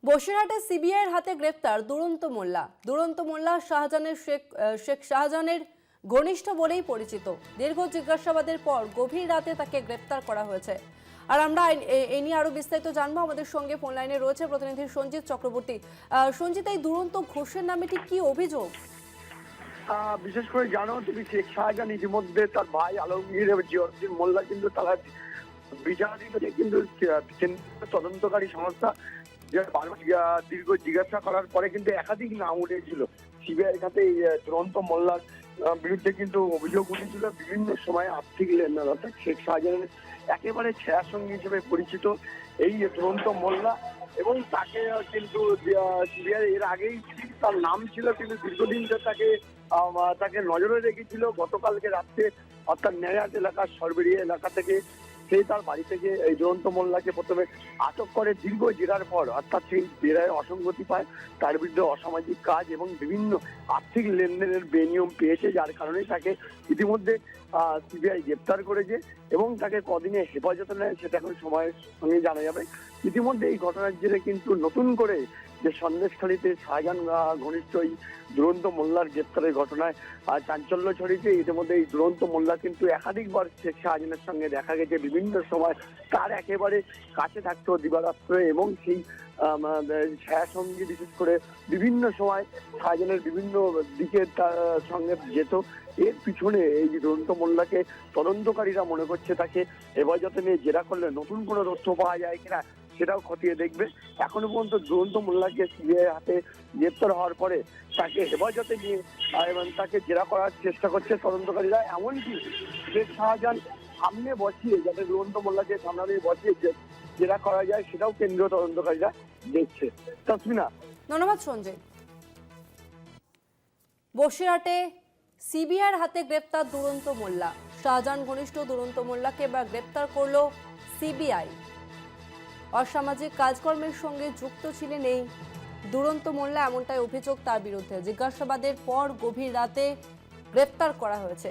বসিরহাটে সিবিআইয়ের হাতে গ্রেপ্তার দুরন্ত মোল্লা শেখ শাহজাহানের ঘনিষ্ঠ বলেই পরিচিত। দীর্ঘ জিজ্ঞাসাবাদের পর গভীর রাতে তাকে গ্রেপ্তার করা হয়েছে। আর আমরা এই নিয়ে আরো বিস্তারিত জানবো। আমাদের সঙ্গে ফোন লাইনে রয়েছে প্রতিনিধি সঞ্জিত চক্রবর্তী। সঞ্জিত, এই দুরন্ত ঘোষের নামে ঠিক কি অভিযোগ? বিশেষ করে জানো তুমি, শেখ শাহজাহান ইতিমধ্যে তার ভাই আলমগীর এবং জিয়াউদ্দিন মোল্লা কিন্তু তারা বিচারাধীনে কিন্তু তদন্তকারী সংস্থা দীর্ঘ জিজ্ঞাসা করার পরে কিন্তু একাধিক নাম উঠেছিল সিবিআইয়ের কাছে। এই দুরন্ত মোল্লার বিরুদ্ধে কিন্তু অভিযোগ উঠেছিল বিভিন্ন সময় আর্থিক লেনদেন, অর্থাৎ শেখ শাহজাহানের একেবারে ছায়াসঙ্গী হিসেবে পরিচিত এই দুরন্ত মোল্লা। এবং তাকে কিন্তু সিবিআই এর আগেই তার নাম ছিল, কিন্তু দীর্ঘদিন ধরে তাকে নজরে রেখেছিল। গতকালকে রাত্রে অর্থাৎ ন্যায়াট এলাকার সরবেরিয়া এলাকা থেকে সেই তার বাড়ি থেকে এই দুরন্ত মোল্লাকে প্রথমে আটক করে। দীর্ঘ জেরার পর, অর্থাৎ সেই জেরায় অসঙ্গতি পায়, তার বিরুদ্ধে অসামাজিক কাজ এবং বিভিন্ন আর্থিক লেনদেনের বেনিয়ম পেয়েছে, যার কারণে তাকে ইতিমধ্যে সিবিআই গ্রেপ্তার করেছে এবং তাকে কদিনে হেফাজতে নেয় সেটা এখন সময়ের সঙ্গে জানা যাবে। ইতিমধ্যে এই ঘটনার জেরে কিন্তু নতুন করে যে সন্দেশখালীতে শাহজাহান ঘনিষ্ঠ এই দুরন্ত মোল্লার গ্রেপ্তারের ঘটনায় চাঞ্চল্য ছড়িয়েছে। ইতিমধ্যে এই দুরন্ত মোল্লা কিন্তু একাধিকবার শেখ শাহজাহানের সঙ্গে দেখা গেছে, বিভিন্ন সময় তার একেবারে কাছে থাকতো দিবারাত্রে এবং সেই ছায়াসঙ্গী বিশেষ করে বিভিন্ন সময় শাহজাহানের বিভিন্ন দিকে তার সঙ্গে যেত। এর পিছনে এই যে দুরন্ত মোল্লাকে তদন্তকারীরা মনে করছে তাকে হেফাজতে নিয়ে জেরা করলে নতুন কোনো তথ্য পাওয়া যায় কিনা সেটাও খতিয়ে দেখবে। এখনো পর্যন্ত দুরন্ত মোল্লাকে সিবিআই হাতে গ্রেপ্তার হওয়ার পরে তাকে হেফাজতে নিয়ে এবং তাকে জেরা করার চেষ্টা করছে তদন্তকারীরা। এমনকি শেখ শাহজাহান সামনে বসিয়ে, যাতে দুরন্ত মোল্লাকে সামনে বসিয়ে জেরা করা যায় সেটাও কেন্দ্রীয় তদন্তকারীরা দেখছে। তাসমিনা, ধন্যবাদ সঞ্জয়। বসিরহাটে সিবিআইয়ের হাতে গ্রেপ্তার দুরন্ত মোল্লা। শাহজাহান ঘনিষ্ঠ দুরন্ত মোল্লাকে এবার গ্রেপ্তার করলো সিবিআই। অসামাজিক কাজকর্মের সঙ্গে যুক্ত ছিলেন এই দুরন্ত মোল্লা, এমনটাই অভিযোগ তার বিরুদ্ধে। জিজ্ঞাসাবাদের পর গভীর রাতে গ্রেপ্তার করা হয়েছে।